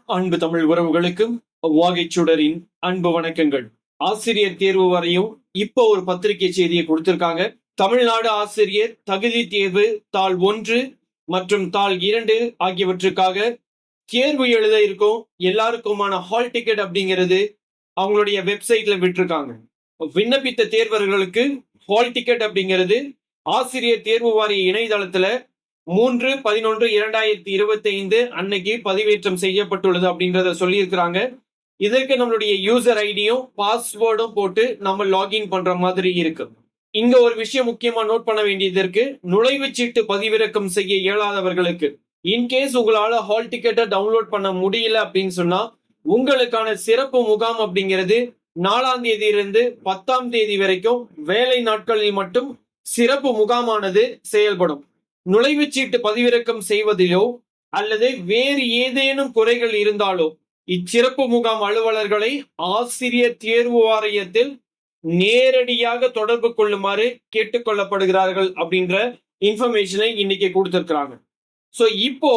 அன்பு தமிழ் உறவுகளுக்கும் வாகைச்சுடரின் அன்பு வணக்கங்கள். ஆசிரியர் தேர்வு வரையும் இப்போ ஒரு பத்திரிகை செய்தியை கொடுத்திருக்காங்க. தமிழ்நாடு ஆசிரியர் தகுதி தேர்வு தாள் 1 மற்றும் தாள் 2 ஆகியவற்றுக்காக தேர்வு எழுத இருக்கும் எல்லாருக்குமான ஹால் டிக்கெட் அப்படிங்கிறது அவங்களுடைய வெப்சைட்ல விட்டிருக்காங்க. விண்ணப்பித்த தேர்வர்களுக்கு ஹால் டிக்கெட் அப்படிங்கிறது ஆசிரியர் தேர்வு வாரிய இணையதளத்துல 3/11/2025 அன்னைக்கு பதிவேற்றம் செய்யப்பட்டுள்ளது அப்படின்றத சொல்லியிருக்கிறாங்க. இதற்கு நம்மளுடைய யூசர் ஐடியும் பாஸ்வேர்டும் போட்டு நம்ம லாகின் பண்ற மாதிரி இருக்கு. இங்க ஒரு விஷயம் முக்கியமா நோட் பண்ண வேண்டியது இருக்கு. நுழைவுச்சீட்டு பதிவிறக்கம் செய்ய இயலாதவர்களுக்கு இன்கேஸ் உங்களால ஹால் டிக்கெட்டை டவுன்லோட் பண்ண முடியல அப்படின்னு சொன்னா உங்களுக்கான சிறப்பு முகாம் அப்படிங்கிறது 4ஆம் தேதியிலிருந்து 10ஆம் தேதி வரைக்கும் வேலை நாட்களில் மட்டும் சிறப்பு முகாமானது செயல்படும். நுழைவுச்சீட்டு பதிவிறக்கம் செய்வதிலோ அல்லது வேறு ஏதேனும் குறைகள் இருந்தாலோ இச்சிறப்பு முகாம் அலுவலர்களை ஆசிரியர் தேர்வு வாரியத்தில் நேரடியாக தொடர்பு கொள்ளுமாறு கேட்டுக்கொள்ளப்படுகிறார்கள் அப்படின்ற இன்ஃபர்மேஷனை இன்னைக்கு கொடுத்திருக்கிறாங்க. ஸோ இப்போ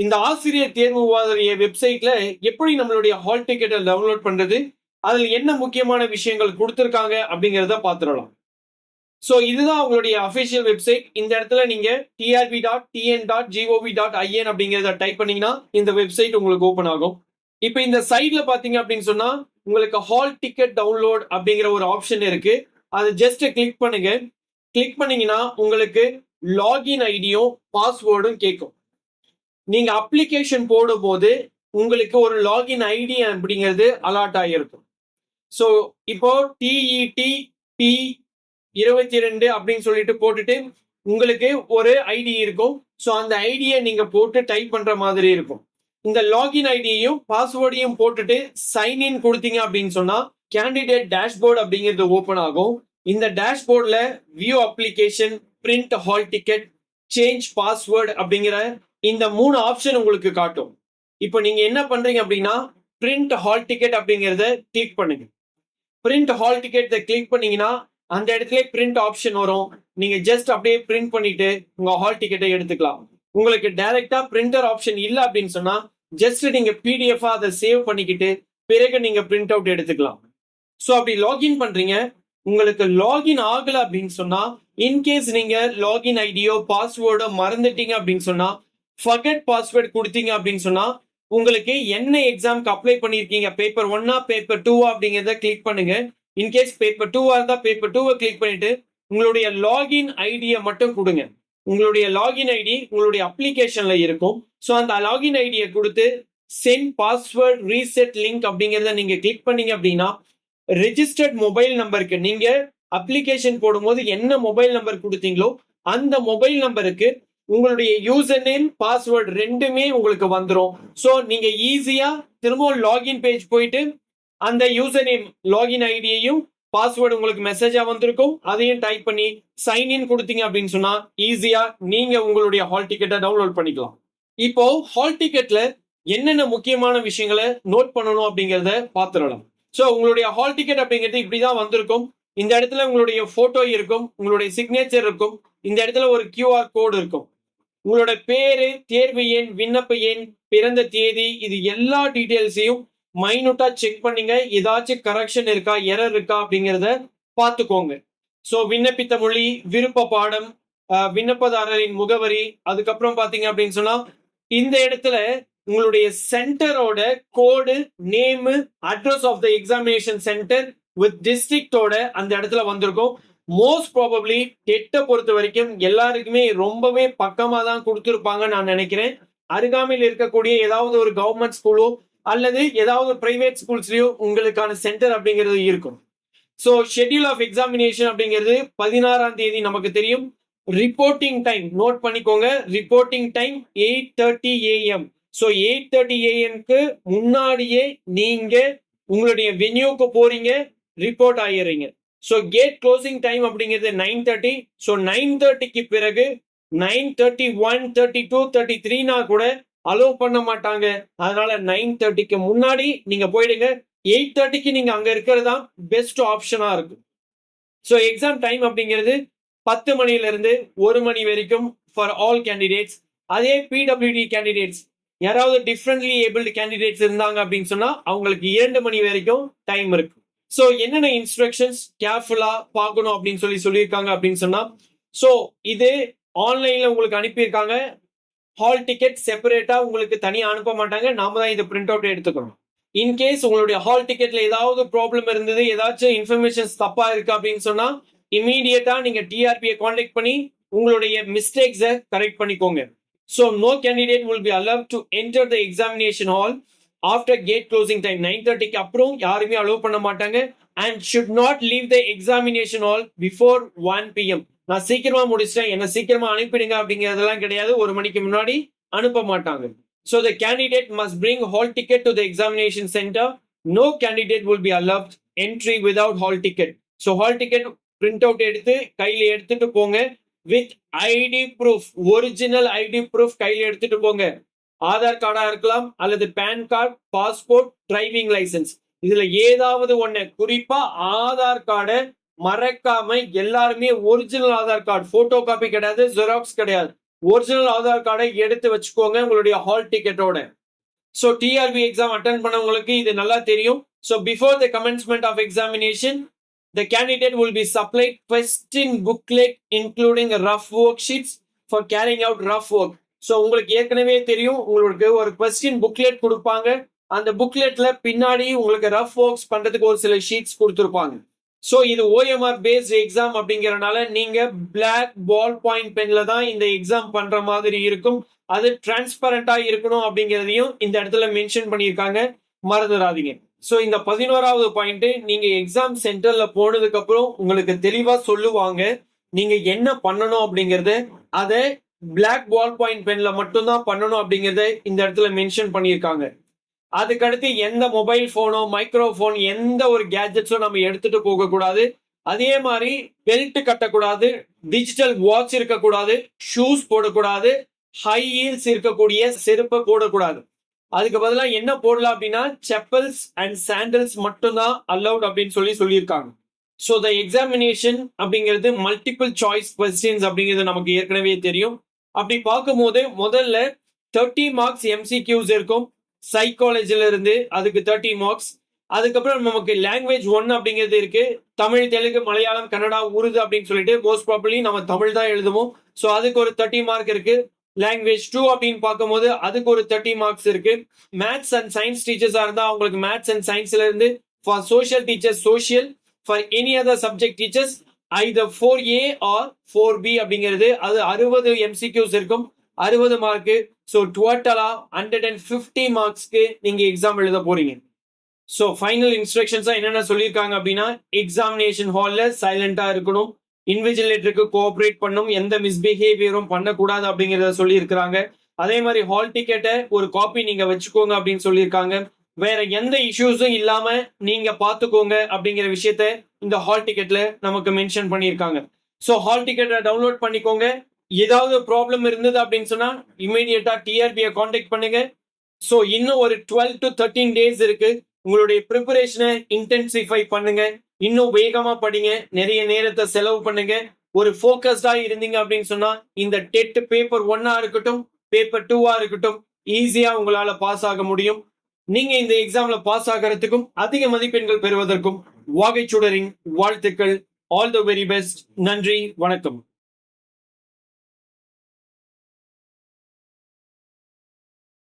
இந்த ஆசிரியர் தேர்வு வாரிய வெப்சைட்ல எப்படி நம்மளுடைய ஹால் டிக்கெட்டை டவுன்லோட் பண்றது, அதில் என்ன முக்கியமான விஷயங்கள் கொடுத்திருக்காங்க அப்படிங்கிறத பார்த்துடலாம். ஸோ இதுதான் அவங்களுடைய அஃபிஷியல் வெப்சைட். இந்த இடத்துல நீங்க trb.tn.gov.in அப்படிங்கிறத டைப் பண்ணீங்கன்னா இந்த வெப்சைட் உங்களுக்கு ஓப்பன் ஆகும். இப்போ இந்த சைட்ல பாத்தீங்க அப்படின்னு சொன்னா உங்களுக்கு ஹால் டிக்கெட் டவுன்லோட் அப்படிங்கிற ஒரு ஆப்ஷன் இருக்கு. அது ஜஸ்ட் கிளிக் பண்ணுங்க. கிளிக் பண்ணீங்கன்னா உங்களுக்கு லாகின் ஐடியும் பாஸ்வேர்டும் கேட்கும். நீங்க அப்ளிகேஷன் போடும் போது உங்களுக்கு ஒரு லாகின் ஐடி அப்படிங்கிறது அலாட் ஆகிருக்கும். ஸோ இப்போ TET 22 அப்படின்னு சொல்லிட்டு போட்டுட்டு உங்களுக்கு ஒரு ஐடி இருக்கும். ஸோ அந்த ஐடியை நீங்க போட்டு டைப் பண்ற மாதிரி இருக்கும். இந்த லாகின் ஐடியையும் பாஸ்வேர்டையும் போட்டுட்டு சைன்இன் கொடுத்தீங்க அப்படின்னு சொன்னா கேண்டிடேட் டேஷ்போர்டு அப்படிங்கிறது ஓப்பன் ஆகும். இந்த டேஷ்போர்ட்ல view application, print hall ticket, change password அப்படிங்கிற இந்த 3 ஆப்ஷன் உங்களுக்கு காட்டும். இப்போ நீங்க என்ன பண்றீங்க அப்படின்னா பிரிண்ட் ஹால் டிக்கெட் அப்படிங்கிறத கிளிக் பண்ணுங்க. பிரிண்ட் ஹால் டிக்கெட் கிளிக் பண்ணீங்கன்னா அந்த இடத்துல பிரிண்ட் ஆப்ஷன் வரும். நீங்க ஜஸ்ட் அப்படியே பிரிண்ட் பண்ணிட்டு உங்க ஹால் டிக்கெட்டை எடுத்துக்கலாம். உங்களுக்கு டைரக்டா பிரிண்டர் ஆப்ஷன் இல்ல அப்படின்னு சொன்னா ஜஸ்ட் நீங்க PDF அதை சேவ் பண்ணிக்கிட்டு பிறகு நீங்க பிரிண்ட் அவுட் எடுத்துக்கலாம். ஸோ அப்படி லாகின் பண்றீங்க. உங்களுக்கு லாகின் ஆகல அப்படின்னு சொன்னா இன்கேஸ் நீங்க லாகின் ஐடியோ பாஸ்வேர்டோ மறந்துட்டீங்க அப்படின்னு சொன்னா ஃபர்கெட் பாஸ்வேர்ட் கொடுத்தீங்க அப்படின்னு சொன்னா உங்களுக்கு என்ன எக்ஸாம்க்கு அப்ளை பண்ணிருக்கீங்க, பேப்பர் 1 பேப்பர் 2 அப்படிங்கிறத கிளிக் பண்ணுங்க. இன்கேஸ் பேப்பர் 2 இருந்தா பேப்பர் 2 கிளிக் பண்ணிட்டு உங்களுடைய லாகின் ஐடியை மட்டும் கொடுங்க. உங்களுடைய லாகின் ஐடி உங்களுடைய அப்ளிகேஷன்ல இருக்கும். ஸோ அந்த லாகின் ஐடியை கொடுத்து சென்ட் பாஸ்வேர்ட் ரீசெட் லிங்க் அப்படிங்கிறத நீங்க கிளிக் பண்ணீங்க அப்படின்னா ரெஜிஸ்டர்ட் மொபைல் நம்பருக்கு நீங்க அப்ளிகேஷன் போடும்போது என்ன மொபைல் நம்பர் கொடுத்தீங்களோ அந்த மொபைல் நம்பருக்கு உங்களுடைய யூசர் நேம் பாஸ்வேர்ட் ரெண்டுமே உங்களுக்கு வந்துடும். ஸோ நீங்க ஈஸியா திரும்பவும் லாகின் பேஜ் போயிட்டு அந்த யூசர் நேம் லாகின் ஐடியையும் பாஸ்வேர்டு உங்களுக்கு மெசேஜா வந்திருக்கும். அதையும் டைப் பண்ணி சைன்இன் கொடுத்தீங்க அப்படின்னு சொன்னா ஈஸியா நீங்க உங்களுடைய ஹால் டிக்கெட்டை டவுன்லோட் பண்ணிக்கலாம். இப்போ ஹால் டிக்கெட்ல என்னென்ன முக்கியமான விஷயங்களை நோட் பண்ணணும் அப்படிங்கிறத பார்த்துடலாம். ஸோ உங்களுடைய ஹால் டிக்கெட் அப்படிங்கிறது இப்படிதான் வந்திருக்கும். இந்த இடத்துல உங்களுடைய போட்டோ இருக்கும், உங்களுடைய சிக்னேச்சர் இருக்கும், இந்த இடத்துல ஒரு QR கோடு இருக்கும். உங்களோட பேரு, தேர்வு எண், விண்ணப்ப எண், பிறந்த தேதி, இது எல்லா டீடைல்ஸையும் மைனூட்டா செக் பண்ணீங்க. ஏதாச்சும் கரெக்ஷன் இருக்கா, எரர் இருக்கா அப்படிங்கிறத பார்த்துக்கோங்க. ஸோ விண்ணப்பித்த மொழி, விருப்ப பாடம், விண்ணப்பதாரரின் முகவரி, அதுக்கப்புறம் பாத்தீங்க அப்படின்னு சொன்னா இந்த இடத்துல உங்களுடைய சென்டரோட code, name, address of the examination centre with டிஸ்ட்ரிக்டோட அந்த இடத்துல வந்திருக்கும். மோஸ்ட் ப்ராபப்ளி டெட்டை பொறுத்த வரைக்கும் எல்லாருக்குமே ரொம்பவே பக்கமா தான் கொடுத்துருப்பாங்கன்னு நான் நினைக்கிறேன். அருகாமையில் இருக்கக்கூடிய ஏதாவது ஒரு கவர்மெண்ட் ஸ்கூலோ அல்லது ஏதாவது பிரைவேட் ஸ்கூல்ஸ்லயோ உங்களுக்கான சென்டர் அப்படிங்கிறது இருக்கும். ஸோ ஷெட்யூல் ஆஃப் எக்ஸாமினேஷன் அப்படிங்கிறது 16ஆம் தேதி நமக்கு தெரியும். ரிப்போர்ட்டிங் டைம் நோட் பண்ணிக்கோங்க. Reporting time 8:30 AM. ஸோ 8:30 AMக்கு முன்னாடியே நீங்க உங்களுடைய வென்யூக்கு போறீங்க, ரிப்போர்ட் ஆயிடுறீங்க. ஸோ கேட் க்ளோசிங் டைம் அப்படிங்கிறது 9:30. ஸோ 9:30க்கு பிறகு 9:31, 32, 33 கூட அலோவ் பண்ண மாட்டாங்க. அதனால 9:30க்கு முன்னாடி நீங்க போயிடுங்க. 8:30க்கு நீங்க அங்க இருக்கிறதா பெஸ்ட் ஆப்ஷனா இருக்கு. ஸோ எக்ஸாம் டைம் அப்படிங்கிறது 10 மணில இருந்து 1 மணி வரைக்கும் ஃபார் ஆல் கேண்டிடேட்ஸ். அதே PWD கேண்டிடேட்ஸ் யாராவது டிஃப்ரெண்ட்லி ஏபிள்டு கேண்டிடேட்ஸ் இருந்தாங்க அப்படின்னு சொன்னா அவங்களுக்கு 2 மணி வரைக்கும் டைம் இருக்கு. ஸோ என்னென்ன இன்ஸ்ட்ரக்ஷன்ஸ் கேர்ஃபுல்லா பார்க்கணும் அப்படின்னு சொல்லியிருக்காங்க அப்படின்னு சொன்னா, ஸோ இது ஆன்லைன்ல உங்களுக்கு அனுப்பியிருக்காங்க. ஹால் டிக்கெட் செப்பரேட்டா உங்களுக்கு தனியா அனுப்ப மாட்டாங்க. நாம தான் இதை பிரிண்ட் அவுட் எடுத்துக்கணும். இன்கேஸ் உங்களுடைய ஹால் டிக்கெட்ல ஏதாவது ப்ராப்ளம் இருந்தது, ஏதாச்சும் இன்ஃபர்மேஷன்ஸ் தப்பா இருக்கு அப்படின்னு சொன்னா இமீடியட்டா நீங்க டிஆர்பியை கான்டாக்ட் பண்ணி உங்களுடைய மிஸ்டேக்ஸை கரெக்ட் பண்ணிக்கோங்க. So no candidate will be allow to enter the examination hall after gate closing time 9:30க்கு அப்புறம் யாருமே அலோவ் பண்ண மாட்டாங்க. And should not leave the examination hall before 1 PM. நான் சீக்கிரமா முடிச்சிட்டேன், என்ன சீக்கிரமா அனுப்பிடுங்க அப்படிங்கிறதெல்லாம் கிடையாது. 1 மணிக்கு முன்னாடி அனுப்ப மாட்டாங்க. So the candidate must bring hall ticket to the examination center. No candidate will be allowed entry without hall ticket. So hall ticket print out எடுத்து கையில எடுத்துட்டு போங்க. With ID proof, original ID proof கையில எடுத்துட்டு போங்க. ஆதார் கார்டா இருக்கலாம் அல்லது PAN card, passport, driving licence. இதுல ஏதாவது ஒண்ணு, குறிப்பா ஆதார் கார்டை மறக்காம எல்லாருமே original Aadhaar card, photocopy கிடையாது, ஜெராக்ஸ் கிடையாது, ஒரிஜினல் ஆதார் கார்டை எடுத்து வச்சுக்கோங்க உங்களுடைய ஹால் டிக்கெட்டோட. ஸோ டிஆர்பி எக்ஸாம் அட்டன் பண்ணவங்களுக்கு இது நல்லா தெரியும். So before the commencement of examination the candidate will be supplied question booklet including rough worksheets for carrying out rough work. So உங்களுக்கு ஏற்கனவே தெரியும், உங்களுக்கு ஒரு கொஸ்டின் புக்லெட் கொடுப்பாங்க. அந்த புக்லெட்ல பின்னாடி உங்களுக்கு ரஃப் ஒர்க்ஸ் பண்றதுக்கு ஒரு சில ஷீட்ஸ் கொடுத்துருப்பாங்க. ஸோ இது OMR பேஸ்ட் எக்ஸாம் அப்படிங்கறதுனால நீங்க பிளாக் பால் பாயிண்ட் பென்ல தான் இந்த எக்ஸாம் பண்ற மாதிரி இருக்கும். அது டிரான்ஸ்பரண்டா இருக்கணும் அப்படிங்கிறதையும் இந்த இடத்துல மென்ஷன் பண்ணியிருக்காங்க, மறந்துடாதீங்க. ஸோ இந்த 11வது பாயிண்ட், நீங்க எக்ஸாம் சென்டர்ல போனதுக்கு அப்புறம் உங்களுக்கு தெளிவா சொல்லுவாங்க நீங்க என்ன பண்ணணும் அப்படிங்கறது. அதை பிளாக் பால் பாயிண்ட் பென்ல மட்டும்தான் பண்ணணும் அப்படிங்கறத இந்த இடத்துல மென்ஷன் பண்ணியிருக்காங்க. அதுக்கடுத்து எந்த மொபைல் போனோ, மைக்ரோஃபோன், எந்த ஒரு கேஜெட்ஸும் நம்ம எடுத்துட்டு போக கூடாது. அதே மாதிரி பெல்ட் கட்டக்கூடாது, டிஜிட்டல் வாட்ச் இருக்கக்கூடாது, ஷூஸ் போடக்கூடாது, ஹை ஹீல்ஸ் இருக்கக்கூடிய செருப்பை போடக்கூடாது. அதுக்கு பதிலாக என்ன போடலாம் அப்படின்னா செப்பல்ஸ் அண்ட் சாண்டல்ஸ் மட்டும்தான் அலௌட் அப்படின்னு சொல்லியிருக்காங்க. ஸோ த எக்ஸாமினேஷன் அப்படிங்கிறது மல்டிபிள் சாய்ஸ் கொஸ்டின்ஸ் அப்படிங்கிறது நமக்கு ஏற்கனவே தெரியும். அப்படி பார்க்கும்போது முதல்ல 30 மார்க்ஸ் MCQs இருக்கும். சைக்காலஜில இருந்து அதுக்கு 30 மார்க்ஸ். அதுக்கப்புறம் நமக்கு லாங்குவேஜ் 1 அப்படிங்கிறது இருக்கு. தமிழ், தெலுங்கு, மலையாளம், கன்னடா, உருது அப்படின்னு சொல்லிட்டு மோஸ்ட் ப்ராபப்லி நம்ம தமிழ் தான் எழுதுவோம். ஸோ அதுக்கு ஒரு 30 மார்க் இருக்கு. லாங்குவேஜ் 2 அப்படின்னு பார்க்கும்போது அதுக்கு ஒரு 30 மார்க்ஸ் இருக்கு. மேத்ஸ் அண்ட் சயின்ஸ் டீச்சர்ஸா இருந்தா அவங்களுக்கு மேத்ஸ் அண்ட் சயின்ஸ்ல இருந்து, for social teachers social, for any other subject teachers either 4A or 4B அப்படிங்கிறது அது 60 MCQs இருக்கும், 60 மார்க்கு. ஸோ டோட்டலா 150 மார்க்ஸ்க்கு நீங்க எக்ஸாம் எழுத போறீங்க. ஸோ ஃபைனல் இன்ஸ்ட்ரக்ஷன்ஸா என்னென்ன சொல்லியிருக்காங்க அப்படின்னா, எக்ஸாமினேஷன் ஹால்ல சைலண்டா இருக்கணும், இன்விஜிலேட்டருக்கு கோஆபரேட் பண்ணும், எந்த மிஸ்பிஹேவியரும் பண்ணக்கூடாது அப்படிங்கிறத சொல்லியிருக்கிறாங்க. அதே மாதிரி ஹால் டிக்கெட்டை ஒரு காப்பி நீங்க வச்சுக்கோங்க அப்படின்னு சொல்லியிருக்காங்க. வேற எந்த இஷ்யூஸும் இல்லாம நீங்க பாத்துக்கோங்க அப்படிங்கிற விஷயத்த இந்த ஹால் டிக்கெட்ல நமக்கு மென்ஷன் பண்ணியிருக்காங்க. ஸோ ஹால் டிக்கெட்டை டவுன்லோட் பண்ணிக்கோங்க. ஏதாவது ப்ராப்ளம் இருந்தது அப்படின்னு சொன்னா இமீடியட்டா டிஆர்பியை கான்டாக்ட் பண்ணுங்க. ஸோ இன்னும் ஒரு 12 to 13 டேஸ் இருக்கு. உங்களுடைய ப்ரிப்பரேஷனை இன்டென்சிஃபை பண்ணுங்க, இன்னும் வேகமா படிங்க, நிறைய நேரத்தை செலவு பண்ணுங்க. ஒரு ஃபோக்கஸ்டா இருந்தீங்க அப்படின்னு சொன்னா இந்த டெட் பேப்பர் 1 இருக்கட்டும், பேப்பர் 2 இருக்கட்டும், ஈஸியா உங்களால பாஸ் ஆக முடியும். நீங்க இந்த எக்ஸாம்ல பாஸ் ஆகிறதுக்கும் அதிக மதிப்பெண்கள் பெறுவதற்கும் வாகைச்சுடரின் வாழ்த்துக்கள். All the very best. நன்றி, வணக்கம்.